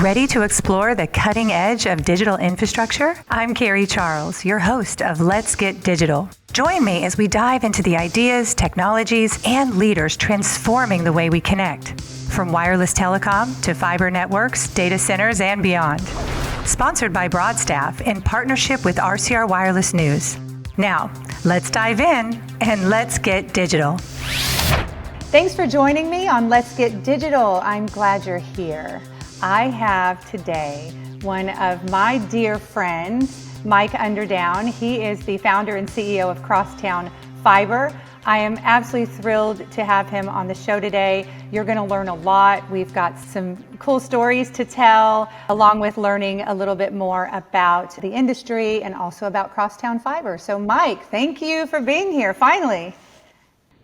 Ready to explore the cutting edge of digital infrastructure? I'm Carrie Charles, your host of Let's Get Digital. Join me as we dive into the ideas, technologies, and leaders transforming the way we connect. From wireless telecom to fiber networks, data centers, and beyond. Sponsored by Broadstaff in partnership with RCR Wireless News. Now, let's dive in and let's get digital. Thanks for joining me on Let's Get Digital. I'm glad you're here. I have today one of my dear friends, Mike Underdown. He is the founder and CEO of Crosstown Fiber. I am absolutely thrilled to have him on the show today. You're going to learn a lot. We've got some cool stories to tell, along with learning a little bit more about the industry and also about Crosstown Fiber. So Mike, thank you for being here, finally.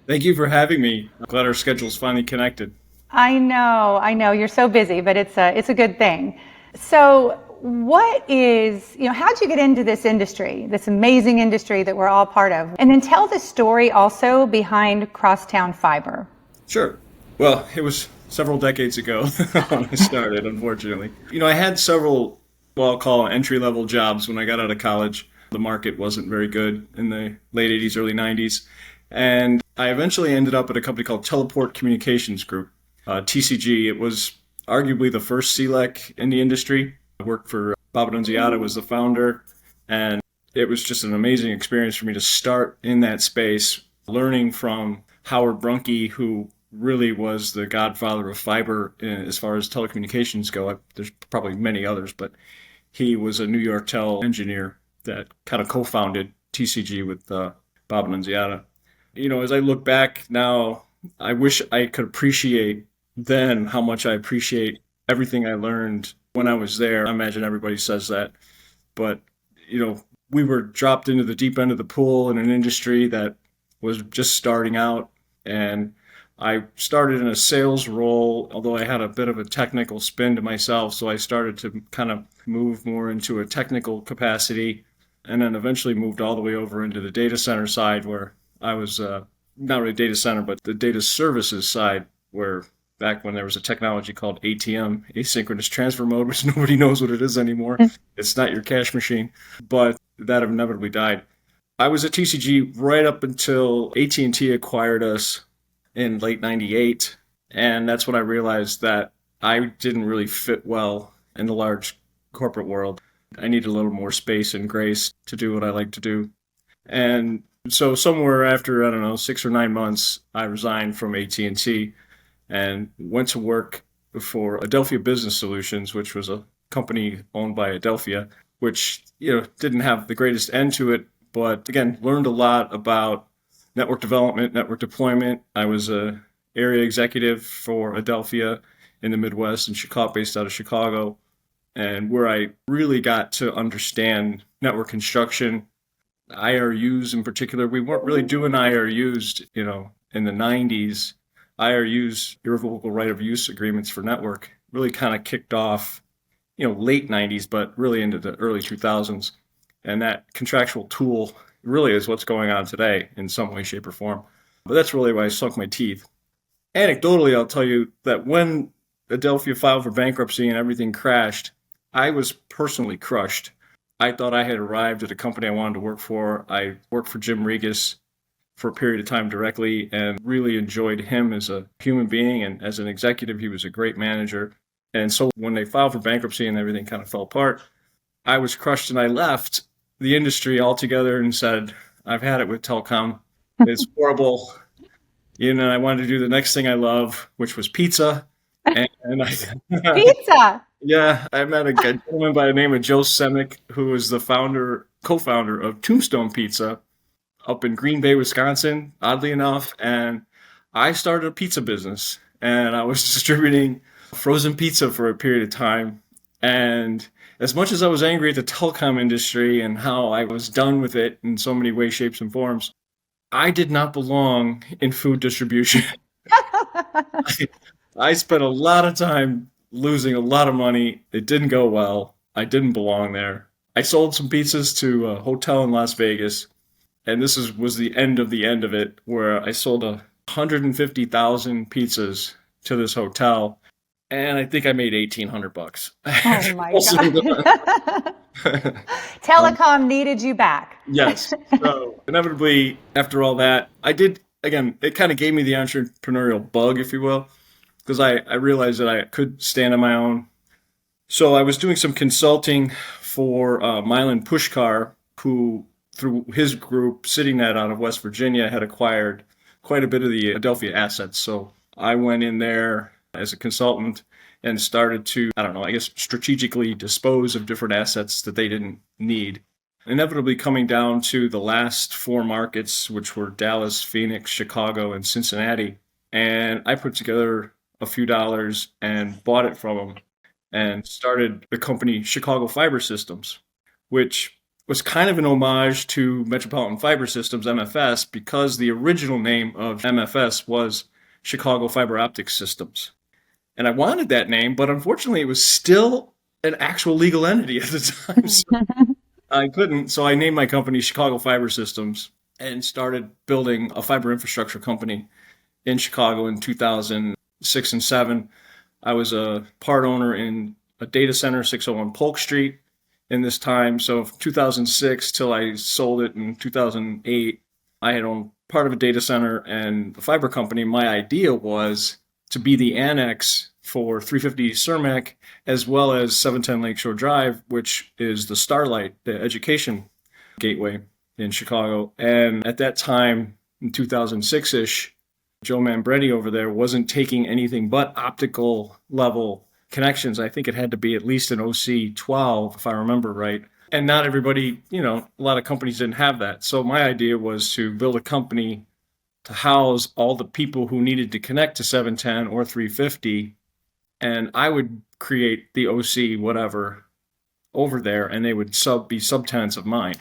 Thank you for having me. I'm glad our schedules finally connected. I know, you're so busy, but it's a good thing. So how'd you get into this industry, this amazing industry that we're all part of? And then tell the story also behind Crosstown Fiber. Sure. Well, it was several decades ago when I started, unfortunately. I had several, I'll call entry-level jobs when I got out of college. The market wasn't very good in the late 80s, early 90s. And I eventually ended up at a company called Teleport Communications Group, TCG. It was arguably the first CLEC in the industry. I worked for Bob Annunziata, was the founder, and it was just an amazing experience for me to start in that space, learning from Howard Brunke, who really was the godfather of fiber as far as telecommunications go. There's probably many others, but he was a New York Tel engineer that kind of co-founded TCG with Bob Annunziata. As I look back now, I wish I could appreciate then how much I appreciate everything I learned when I was there. I imagine everybody says that. But, we were dropped into the deep end of the pool in an industry that was just starting out. And I started in a sales role, although I had a bit of a technical spin to myself. So I started to kind of move more into a technical capacity, and then eventually moved all the way over into the data center side, where I was not really data center, but the data services side, where back when there was a technology called ATM, asynchronous transfer mode, which nobody knows what it is anymore. It's not your cash machine, but that inevitably died. I was at TCG right up until AT&T acquired us in late 98. And that's when I realized that I didn't really fit well in the large corporate world. I needed a little more space and grace to do what I like to do. And so somewhere after, 6 or 9 months, I resigned from AT&T and went to work for Adelphia Business Solutions, which was a company owned by Adelphia, which, didn't have the greatest end to it, but again, learned a lot about network development, network deployment. I was a area executive for Adelphia in the Midwest and based out of Chicago, and where I really got to understand network construction, IRUs in particular. We weren't really doing IRUs, in the 90s. IRUs, irrevocable right of use agreements for network, really kind of kicked off, late 90s, but really into the early 2000s. And that contractual tool really is what's going on today in some way, shape, or form. But that's really why I sunk my teeth. Anecdotally, I'll tell you that when Adelphia filed for bankruptcy and everything crashed, I was personally crushed. I thought I had arrived at a company I wanted to work for. I worked for Jim Regas for a period of time directly and really enjoyed him as a human being, and as an executive, he was a great manager. And so when they filed for bankruptcy and everything kind of fell apart, I was crushed, and I left the industry altogether and said, I've had it with telecom. It's horrible. I wanted to do the next thing I love, which was pizza. And Pizza! Yeah, I met a gentleman by the name of Joe Semick, who was the co-founder of Tombstone Pizza up in Green Bay, Wisconsin, oddly enough. And I started a pizza business, and I was distributing frozen pizza for a period of time. And as much as I was angry at the telecom industry and how I was done with it in so many ways, shapes, and forms, I did not belong in food distribution. I spent a lot of time losing a lot of money. It didn't go well. I didn't belong there. I sold some pizzas to a hotel in Las Vegas, and this was the end of it, where I sold 150,000 pizzas to this hotel. and I think I made $1,800. Oh my Also, God. Telecom needed you back. yes. So inevitably, after all that, I did, again, it kind of gave me the entrepreneurial bug, if you will, because I realized that I could stand on my own. So I was doing some consulting for Mylan Pushkar, who, through his group, CityNet out of West Virginia, had acquired quite a bit of the Adelphia assets. So I went in there as a consultant and started to, I don't know, I guess strategically dispose of different assets that they didn't need. Inevitably coming down to the last four markets, which were Dallas, Phoenix, Chicago, and Cincinnati. And I put together a few dollars and bought it from them and started the company Chicago Fiber Systems, which was kind of an homage to Metropolitan Fiber Systems, MFS, because the original name of MFS was Chicago Fiber Optic Systems. And I wanted that name, but unfortunately it was still an actual legal entity at the time. So I couldn't. So I named my company Chicago Fiber Systems and started building a fiber infrastructure company in Chicago in 2006 and 7. I was a part owner in a data center, 601 Polk Street, in this time. So from 2006 till I sold it in 2008, I had owned part of a data center and a fiber company. My idea was to be the annex for 350 Cermak, as well as 710 Lakeshore Drive, which is the Starlight, the education gateway in Chicago. And at that time, in 2006-ish, Joe Mambretti over there wasn't taking anything but optical level connections. I think it had to be at least an OC 12, if I remember right. And not everybody, a lot of companies didn't have that. So my idea was to build a company to house all the people who needed to connect to 710 or 350. And I would create the OC whatever over there, and they would be subtenants of mine.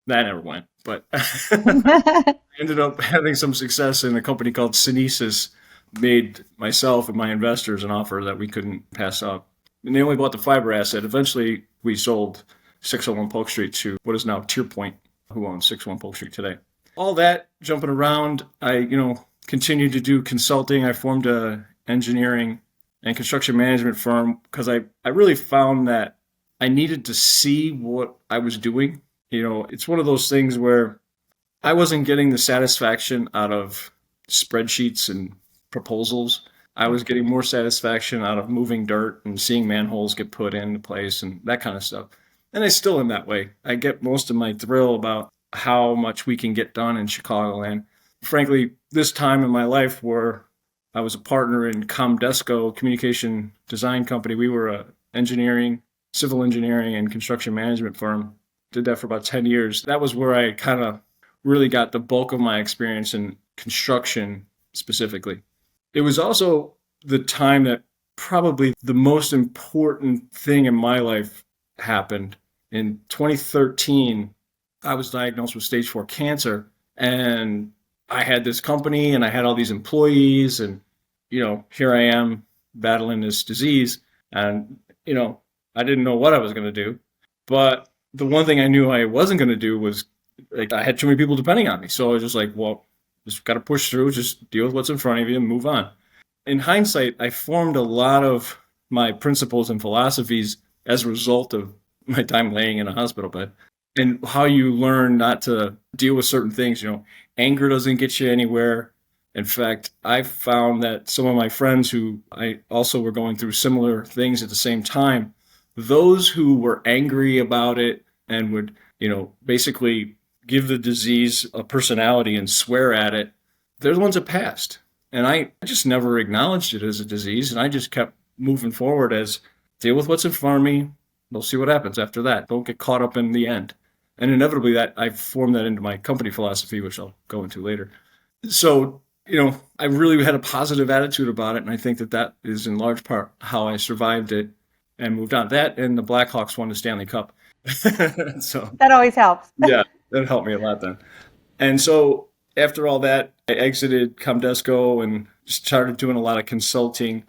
That never went, but I ended up having some success in a company called Synesis, made myself and my investors an offer that we couldn't pass up. And they only bought the fiber asset. Eventually, we sold 601 Polk Street to what is now TierPoint, who owns 601 Polk Street today. All that jumping around, I continued to do consulting. I formed a engineering and construction management firm because I really found that I needed to see what I was doing. It's one of those things where I wasn't getting the satisfaction out of spreadsheets and proposals. I was getting more satisfaction out of moving dirt and seeing manholes get put into place and that kind of stuff. And I still am that way. I get most of my thrill about how much we can get done in Chicagoland. Frankly, this time in my life where I was a partner in Comdesco Communication Design Company, we were a civil engineering and construction management firm. Did that for about 10 years. That was where I kind of really got the bulk of my experience in construction specifically. It was also the time that probably the most important thing in my life happened. In 2013, I was diagnosed with stage 4 cancer, and I had this company and I had all these employees, and here I am battling this disease, and I didn't know what I was going to do. But the one thing I knew I wasn't going to do was, I had too many people depending on me. So I was just like, well, just got to push through, just deal with what's in front of you and move on. In hindsight, I formed a lot of my principles and philosophies as a result of my time laying in a hospital bed and how you learn not to deal with certain things. Anger doesn't get you anywhere. In fact, I found that some of my friends who I also were going through similar things at the same time, those who were angry about it and would, basically give the disease a personality and swear at it, they're the ones that passed. And I just never acknowledged it as a disease, and I just kept moving forward as deal with what's in front of me. We'll see what happens after that. Don't get caught up in the end. And inevitably, that I formed that into my company philosophy, which I'll go into later. So, I really had a positive attitude about it, and I think that is in large part how I survived it and moved on. That and the Blackhawks won the Stanley Cup. So that always helps. Yeah, that helped me a lot then. And so after all that, I exited Comdesco and started doing a lot of consulting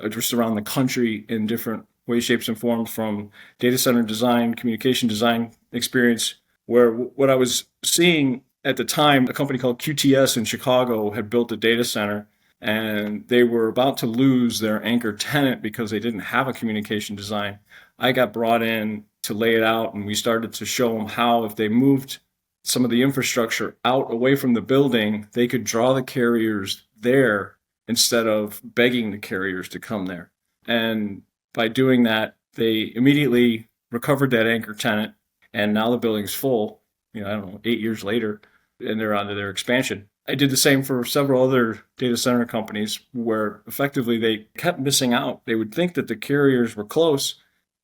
just around the country in different ways, shapes, and forms, from data center design, communication design experience, where what I was seeing at the time, a company called QTS in Chicago had built a data center, and they were about to lose their anchor tenant because they didn't have a communication design. I got brought in to lay it out, and we started to show them how if they moved some of the infrastructure out away from the building, they could draw the carriers there instead of begging the carriers to come there. And by doing that, they immediately recovered that anchor tenant, and now the building's full, I don't know, 8 years later, and they're on to their expansion. I did the same for several other data center companies where effectively they kept missing out. They would think that the carriers were close,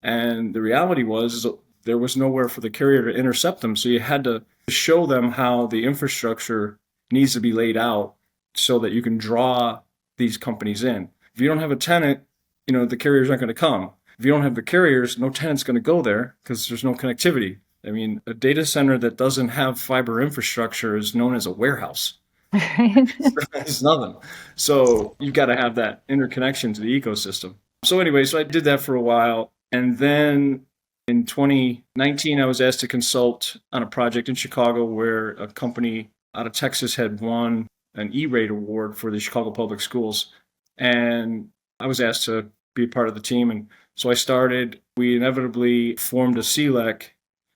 and the reality was there was nowhere for the carrier to intercept them. So you had to show them how the infrastructure needs to be laid out so that you can draw these companies in. If you don't have a tenant, the carriers aren't going to come. If you don't have the carriers, no tenant's going to go there because there's no connectivity. I mean, a data center that doesn't have fiber infrastructure is known as a warehouse. It's nothing. So you've got to have that interconnection to the ecosystem. So anyway, I did that for a while. And then in 2019, I was asked to consult on a project in Chicago where a company out of Texas had won an E-rate award for the Chicago Public Schools. And I was asked to be a part of the team. And so I started. We inevitably formed a CLEC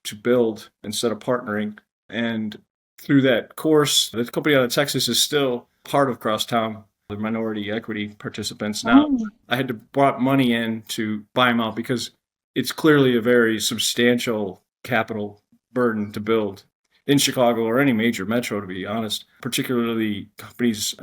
to build instead of partnering. And through that course, the company out of Texas is still part of Crosstown, the minority equity participants now. I had to brought money in to buy them out because it's clearly a very substantial capital burden to build in Chicago or any major metro, to be honest. Particularly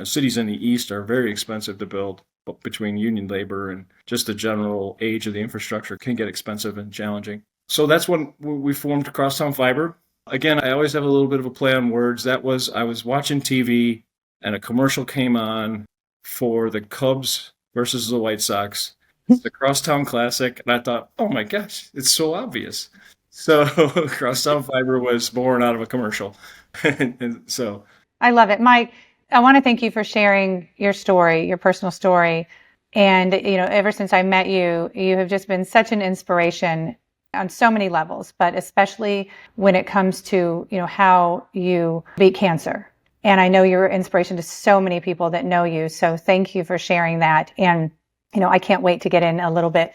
cities in the east are very expensive to build. But between union labor and just the general age of the infrastructure can get expensive and challenging. So that's when we formed Crosstown Fiber. Again, I always have a little bit of a play on words. I was watching TV and a commercial came on for the Cubs versus the White Sox, the Crosstown Classic. And I thought, oh my gosh, it's so obvious. So Crosstown Fiber was born out of a commercial. And so I love it. Mike, I want to thank you for sharing your story, your personal story. And, ever since I met you, you have just been such an inspiration on so many levels, but especially when it comes to, how you beat cancer. And I know you're an inspiration to so many people that know you. So thank you for sharing that. And, I can't wait to get in a little bit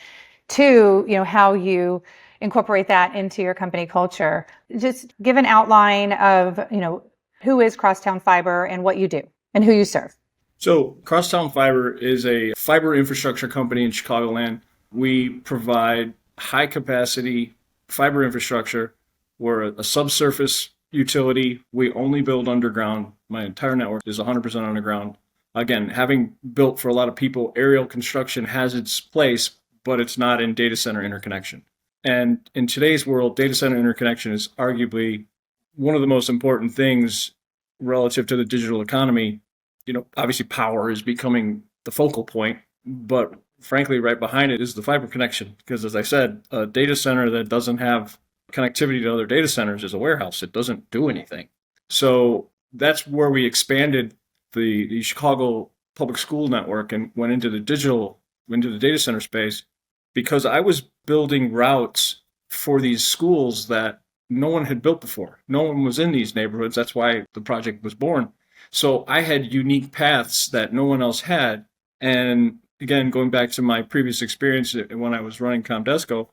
to, how you incorporate that into your company culture. Just give an outline of, who is Crosstown Fiber and what you do and who you serve. So Crosstown Fiber is a fiber infrastructure company in Chicagoland. We provide high capacity fiber infrastructure. We're a subsurface utility. We only build underground. My entire network is 100% underground. Again, having built for a lot of people, aerial construction has its place, but it's not in data center interconnection. And in today's world, data center interconnection is arguably one of the most important things relative to the digital economy. Obviously power is becoming the focal point, but frankly, right behind it is the fiber connection. Because as I said, a data center that doesn't have connectivity to other data centers is a warehouse. It doesn't do anything. So that's where we expanded the Chicago public school network and went into the data center space, because I was building routes for these schools that no one had built before. No one was in these neighborhoods. That's why the project was born. So I had unique paths that no one else had. And again, going back to my previous experience when I was running Comdesco,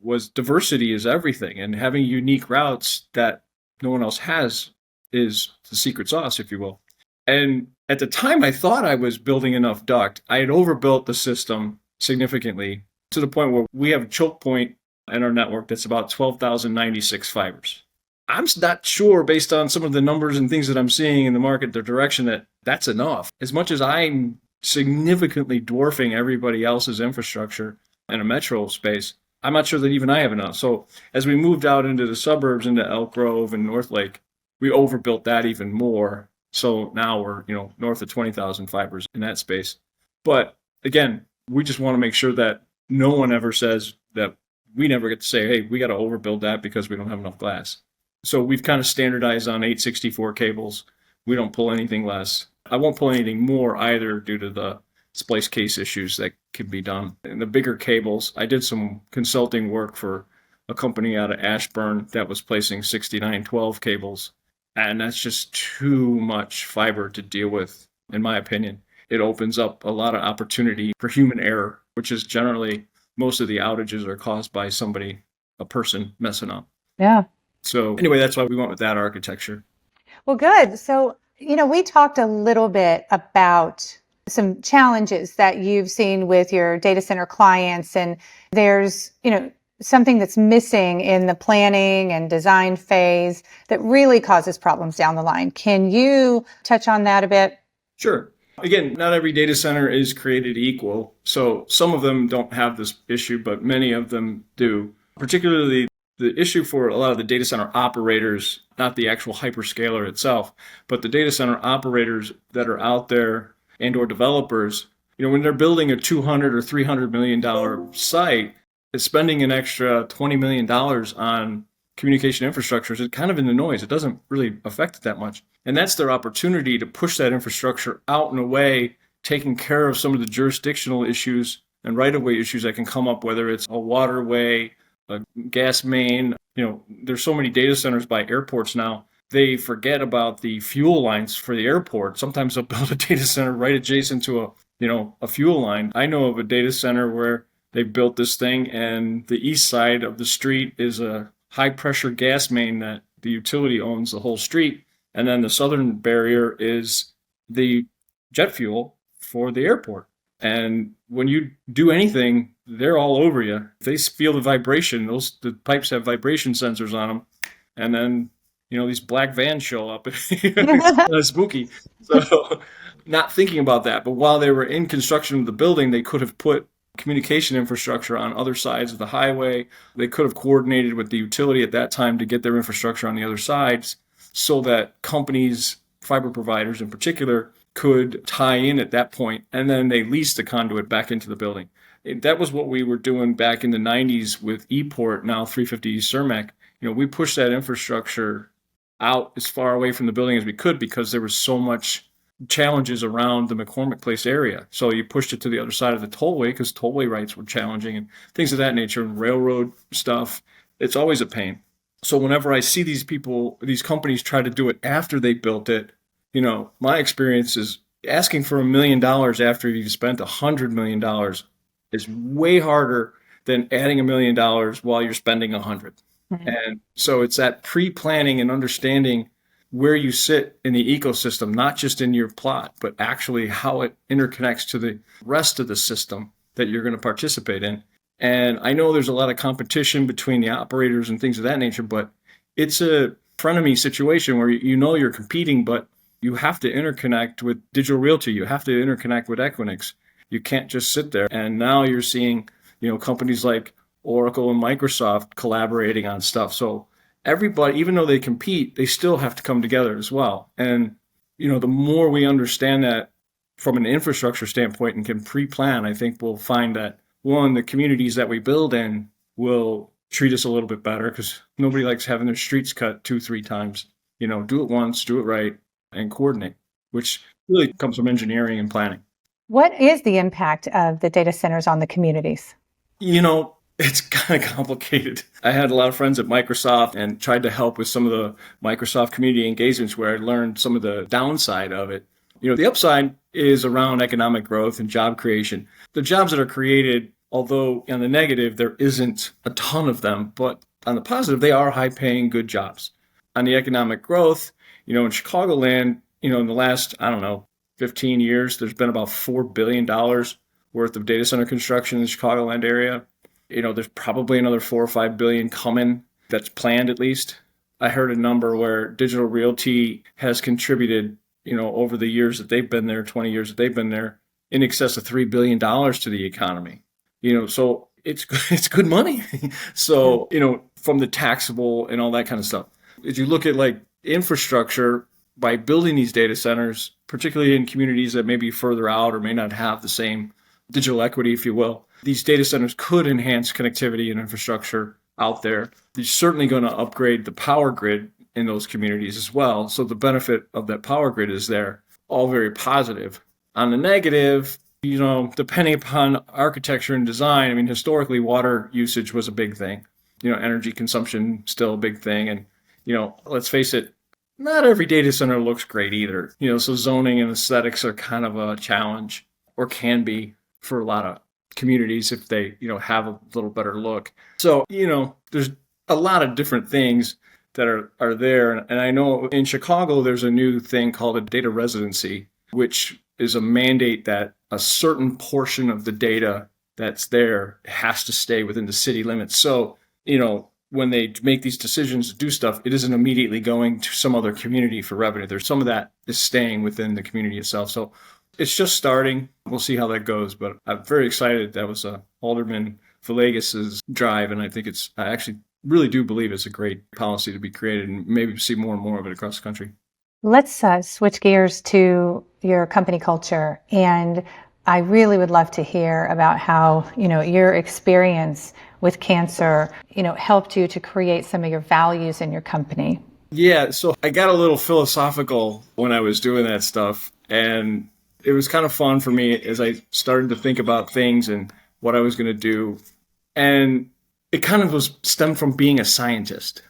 was diversity is everything. And having unique routes that no one else has is the secret sauce, if you will. And at the time, I thought I was building enough duct. I had overbuilt the system significantly to the point where we have a choke point in our network that's about 12,096 fibers. I'm not sure, based on some of the numbers and things that I'm seeing in the market, the direction that that's enough. As much as I'm significantly dwarfing everybody else's infrastructure in a metro space, I'm not sure that even I have enough. So as we moved out into the suburbs, into Elk Grove and North Lake, we overbuilt that even more. So now we're, north of 20,000 fibers in that space. But again, we just want to make sure that no one ever says that we never get to say, hey, we got to overbuild that because we don't have enough glass. So we've kind of standardized on 864 cables. We don't pull anything less. I won't pull anything more either due to the splice case issues that can be done. And the bigger cables, I did some consulting work for a company out of Ashburn that was placing 6912 cables. And that's just too much fiber to deal with, in my opinion. it opens up a lot of opportunity for human error, which is generally most of the outages are caused by a person messing up. Yeah. So anyway, that's why we went with that architecture. Well, good. So, we talked a little bit about some challenges that you've seen with your data center clients, and there's, something that's missing in the planning and design phase that really causes problems down the line. Can you touch on that a bit? Sure. Again, not every data center is created equal. So some of them don't have this issue, but many of them do. Particularly the issue for a lot of the data center operators, not the actual hyperscaler itself, but the data center operators that are out there and or developers, when they're building a $200 or $300 million site, spending an extra $20 million on communication infrastructure is kind of in the noise. It doesn't really affect it that much. And that's their opportunity to push that infrastructure out and away, taking care of some of the jurisdictional issues and right-of-way issues that can come up, whether it's a waterway, a gas main. There's so many data centers by airports now. They forget about the fuel lines for the airport. Sometimes they'll build a data center right adjacent to a fuel line. I know of a data center where they built this thing, and the east side of the street is a high-pressure gas main that the utility owns the whole street. And then the southern barrier is the jet fuel for the airport. And when you do anything, they're all over you. If they feel the vibration, the pipes have vibration sensors on them. And then, these black vans show up. It's spooky. So not thinking about that. But while they were in construction of the building, they could have put communication infrastructure on other sides of the highway. They could have coordinated with the utility at that time to get their infrastructure on the other sides so that companies, fiber providers in particular, could tie in at that point, and then they leased the conduit back into the building. That was what we were doing back in the 90s with ePort, now 350 Cermec. We pushed that infrastructure out as far away from the building as we could because there was so much challenges around the McCormick Place area. So you pushed it to the other side of the tollway because tollway rights were challenging and things of that nature, and railroad stuff. It's always a pain. So whenever I see these companies try to do it after they built it, my experience is asking for $1 million after you've spent $100 million is way harder than adding $1 million while you're spending $100. Mm-hmm. And so it's that pre-planning and understanding where you sit in the ecosystem, not just in your plot, but actually how it interconnects to the rest of the system that you're going to participate in. And I know there's a lot of competition between the operators and things of that nature, but it's a frenemy situation where you're competing, but you have to interconnect with Digital Realty. You have to interconnect with Equinix. You can't just sit there. And now you're seeing, companies like Oracle and Microsoft collaborating on stuff. So everybody, even though they compete, they still have to come together as well. And, the more we understand that from an infrastructure standpoint and can pre-plan, I think we'll find that, one, the communities that we build in will treat us a little bit better because nobody likes having their streets cut 2-3 times. Do it once, do it right, and coordinate, which really comes from engineering and planning. What is the impact of the data centers on the communities? It's kind of complicated. I had a lot of friends at Microsoft and tried to help with some of the Microsoft community engagements where I learned some of the downside of it. The upside is around economic growth and job creation. The jobs that are created, although on the negative, there isn't a ton of them, but on the positive, they are high-paying, good jobs. On the economic growth, in Chicagoland, in the last, 15 years, there's been about $4 billion worth of data center construction in the Chicagoland area. There's probably another 4 or 5 billion coming. That's planned at least. I heard a number where Digital Realty has contributed, over the years that they've been there, 20 years that they've been there, in excess of $3 billion to the economy. So it's good money. So, from the taxable and all that kind of stuff. As you look at like infrastructure, by building these data centers, particularly in communities that may be further out or may not have the same digital equity, if you will, these data centers could enhance connectivity and infrastructure out there. They're certainly going to upgrade the power grid in those communities as well. So the benefit of that power grid is there, all very positive. On the negative, depending upon architecture and design, historically water usage was a big thing. Energy consumption still a big thing. And, let's face it, not every data center looks great either. So zoning and aesthetics are kind of a challenge, or can be, for a lot of communities if they, have a little better look. So, there's a lot of different things that are there. And I know in Chicago, there's a new thing called a data residency, which is a mandate that a certain portion of the data that's there has to stay within the city limits. So, when they make these decisions to do stuff, it isn't immediately going to some other community for revenue. There's some of that is staying within the community itself. So it's just starting. We'll see how that goes. But I'm very excited. That was Alderman Villegas's drive. And I actually really do believe it's a great policy to be created, and maybe see more and more of it across the country. Let's switch gears to your company culture. And I really would love to hear about how, your experience with cancer, helped you to create some of your values in your company. Yeah, so I got a little philosophical when I was doing that stuff, and it was kind of fun for me as I started to think about things and what I was going to do. And it kind of stemmed from being a scientist.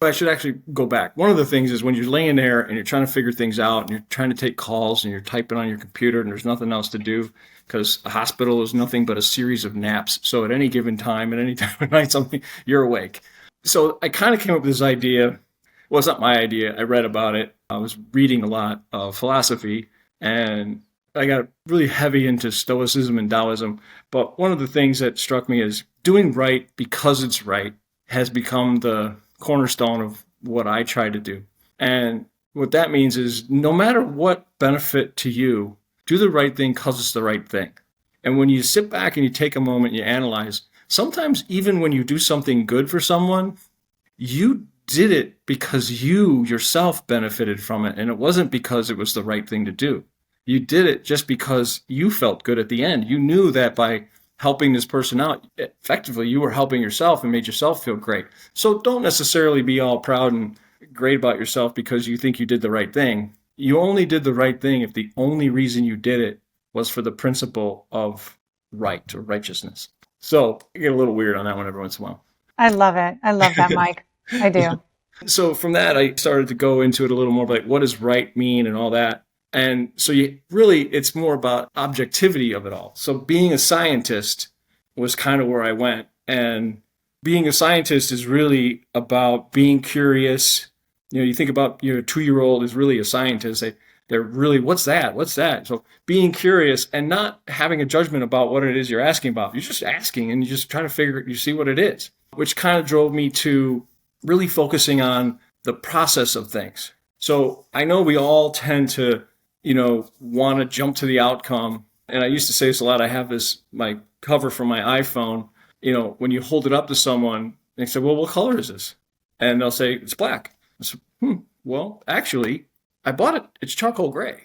I should actually go back. One of the things is when you're laying there and you're trying to figure things out and you're trying to take calls and you're typing on your computer and there's nothing else to do, because a hospital is nothing but a series of naps. So at any given time, at any time of night, you're awake. So I kind of came up with this idea. Well, it's not my idea. I read about it. I was reading a lot of philosophy, and I got really heavy into Stoicism and Taoism. But one of the things that struck me is doing right because it's right has become the cornerstone of what I try to do. And what that means is no matter what benefit to you, do the right thing because it's the right thing. And when you sit back and you take a moment and you analyze, sometimes even when you do something good for someone, you did it because you yourself benefited from it. And it wasn't because it was the right thing to do. You did it just because you felt good at the end. You knew that by helping this person out, effectively, you were helping yourself and made yourself feel great. So don't necessarily be all proud and great about yourself because you think you did the right thing. You only did the right thing if the only reason you did it was for the principle of right or righteousness. So I get a little weird on that one every once in a while. I love it. I love that, Mike. I do. So from that, I started to go into it a little more, like what does right mean and all that. And so it's more about objectivity of it all. So being a scientist was kind of where I went. And being a scientist is really about being curious. You think about your 2-year-old is really a scientist. They're really, what's that? What's that? So being curious and not having a judgment about what it is you're asking about. You're just asking and you just try to you see what it is, which kind of drove me to really focusing on the process of things. So I know we all tend to want to jump to the outcome. And I used to say this a lot. I have my cover from my iPhone, when you hold it up to someone, they say, well, what color is this? And they'll say, it's black. I said, well, actually, I bought it. It's charcoal gray.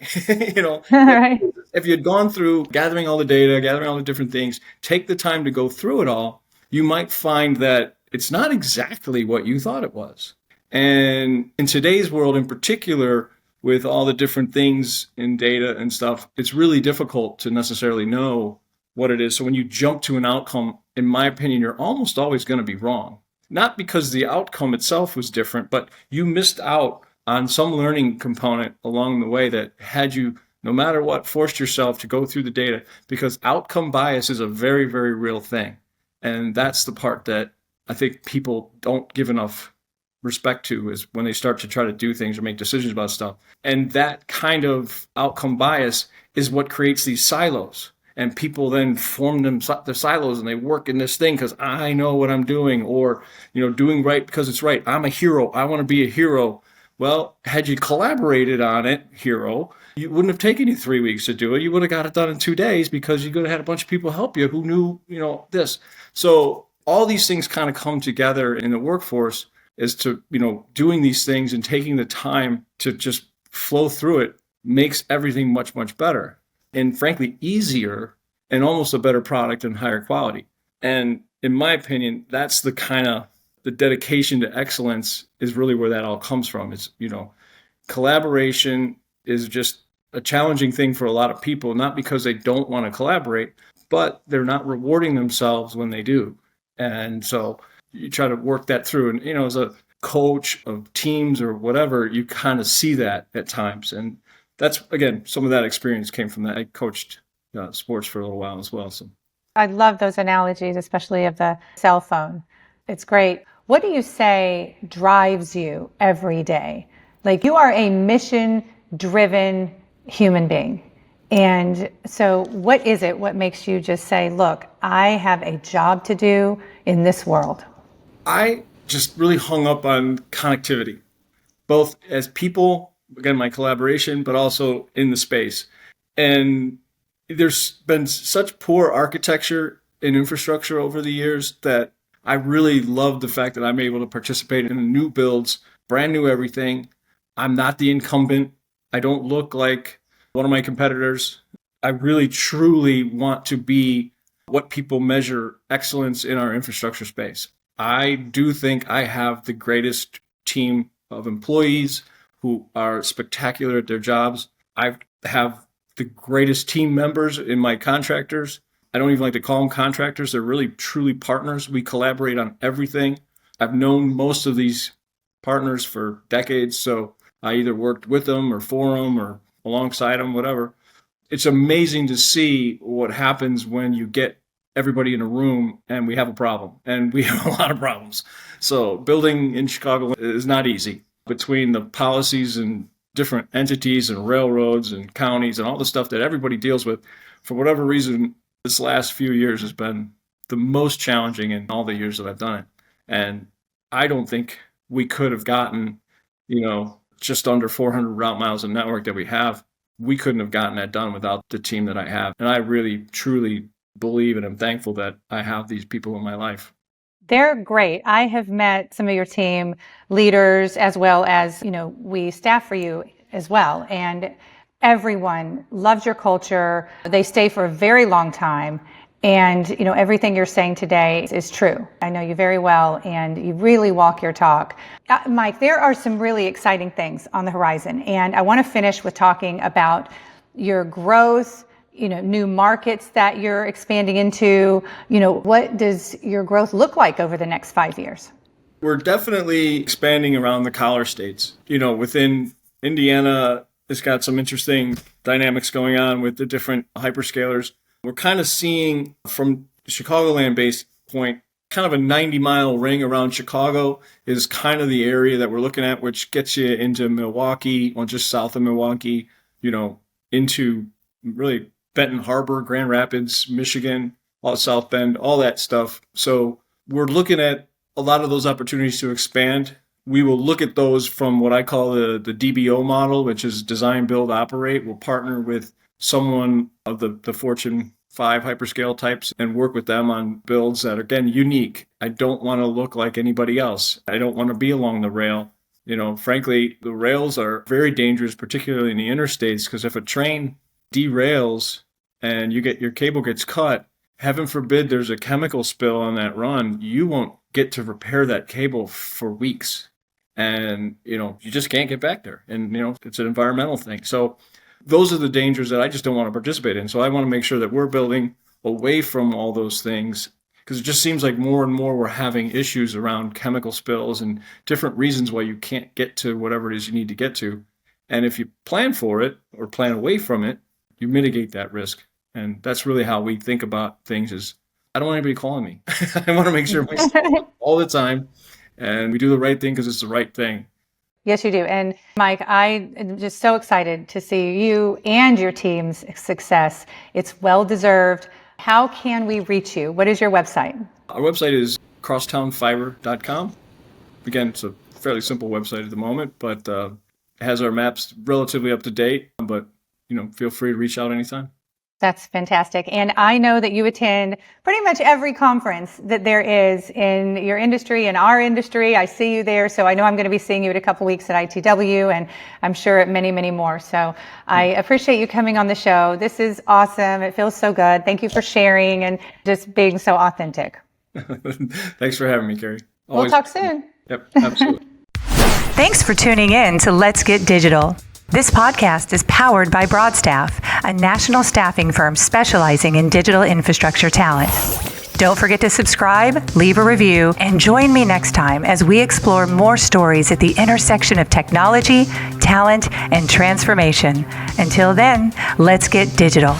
Right. If you had gone through gathering all the data, gathering all the different things, take the time to go through it all, you might find that it's not exactly what you thought it was. And in today's world in particular, with all the different things in data and stuff, it's really difficult to necessarily know what it is. So when you jump to an outcome, in my opinion, you're almost always going to be wrong. Not because the outcome itself was different, but you missed out on some learning component along the way that had you, no matter what, forced yourself to go through the data, because outcome bias is a very, very real thing. And that's the part that I think people don't give enough respect to, is when they start to try to do things or make decisions about stuff. And that kind of outcome bias is what creates these silos. And people then form the silos and they work in this thing because I know what I'm doing, or, doing right because it's right. I'm a hero. I want to be a hero. Well, had you collaborated on it, hero, you wouldn't have taken you 3 weeks to do it. You would have got it done in 2 days because you could have had a bunch of people help you who knew, this. So all these things kind of come together in the workforce, is to, doing these things and taking the time to just flow through it makes everything much, much better. And frankly, easier, and almost a better product and higher quality. And in my opinion, that's the kind of the dedication to excellence is really where that all comes from. It's, collaboration is just a challenging thing for a lot of people, not because they don't want to collaborate, but they're not rewarding themselves when they do. And so you try to work that through. And, as a coach of teams or whatever, you kind of see that at times. And that's, again, some of that experience came from that. I coached sports for a little while as well. So I love those analogies, especially of the cell phone. It's great. What do you say drives you every day? Like, you are a mission-driven human being. And so what is it? What makes you just say, look, I have a job to do in this world? I just really hung up on connectivity, both as people, again, my collaboration, but also in the space. And there's been such poor architecture and infrastructure over the years that I really love the fact that I'm able to participate in new builds, brand new everything. I'm not the incumbent. I don't look like one of my competitors. I really, truly want to be what people measure excellence in our infrastructure space. I do think I have the greatest team of employees who are spectacular at their jobs. I have the greatest team members in my contractors. I don't even like to call them contractors. They're really, truly partners. We collaborate on everything. I've known most of these partners for decades, so I either worked with them or for them or alongside them, whatever. It's amazing to see what happens when you get everybody in a room and we have a problem, and we have a lot of problems. So building in Chicago is not easy. Between the policies and different entities and railroads and counties and all the stuff that everybody deals with, for whatever reason, this last few years has been the most challenging in all the years that I've done it. And I don't think we could have gotten, just under 400 route miles of network that we have. We couldn't have gotten that done without the team that I have. And I really, truly believe and I'm thankful that I have these people in my life. They're great. I have met some of your team leaders as well as, we staff for you as well. And everyone loves your culture. They stay for a very long time. And, everything you're saying today is true. I know you very well, and you really walk your talk. Mike, there are some really exciting things on the horizon. And I want to finish with talking about your growth, new markets that you're expanding into. What does your growth look like over the next 5 years? We're definitely expanding around the collar states. Within Indiana, it's got some interesting dynamics going on with the different hyperscalers. We're kind of seeing, from the Chicagoland-based point, kind of a 90-mile ring around Chicago is kind of the area that we're looking at, which gets you into Milwaukee, or just south of Milwaukee, into really Benton Harbor, Grand Rapids, Michigan, all South Bend, all that stuff. So we're looking at a lot of those opportunities to expand. We will look at those from what I call the DBO model, which is design, build, operate. We'll partner with someone of the Fortune 5 hyperscale types and work with them on builds that are, again, unique. I don't want to look like anybody else. I don't want to be along the rail. Frankly, the rails are very dangerous, particularly in the interstates, because if a train derails and your cable gets cut, heaven forbid there's a chemical spill on that run, you won't get to repair that cable for weeks. And, you just can't get back there. And, it's an environmental thing. So those are the dangers that I just don't want to participate in. So I want to make sure that we're building away from all those things, because it just seems like more and more we're having issues around chemical spills and different reasons why you can't get to whatever it is you need to get to. And if you plan for it or plan away from it, you mitigate that risk. And that's really how we think about things. Is I don't want anybody calling me. I want to make sure we stay all the time and we do the right thing because it's the right thing. Yes, you do. And Mike, I am just so excited to see you and your team's success. It's well-deserved. How can we reach you? What is your website? Our website is crosstownfiber.com. Again, it's a fairly simple website at the moment, but it has our maps relatively up to date. But, feel free to reach out anytime. That's fantastic. And I know that you attend pretty much every conference that there is in your industry and our industry. I see you there. So I know I'm going to be seeing you in a couple weeks at ITW, and I'm sure at many, many more. So I appreciate you coming on the show. This is awesome. It feels so good. Thank you for sharing and just being so authentic. Thanks for having me, Carrie. We'll talk soon. Yep, absolutely. Thanks for tuning in to Let's Get Digital. This podcast is powered by Broadstaff, a national staffing firm specializing in digital infrastructure talent. Don't forget to subscribe, leave a review, and join me next time as we explore more stories at the intersection of technology, talent, and transformation. Until then, let's get digital.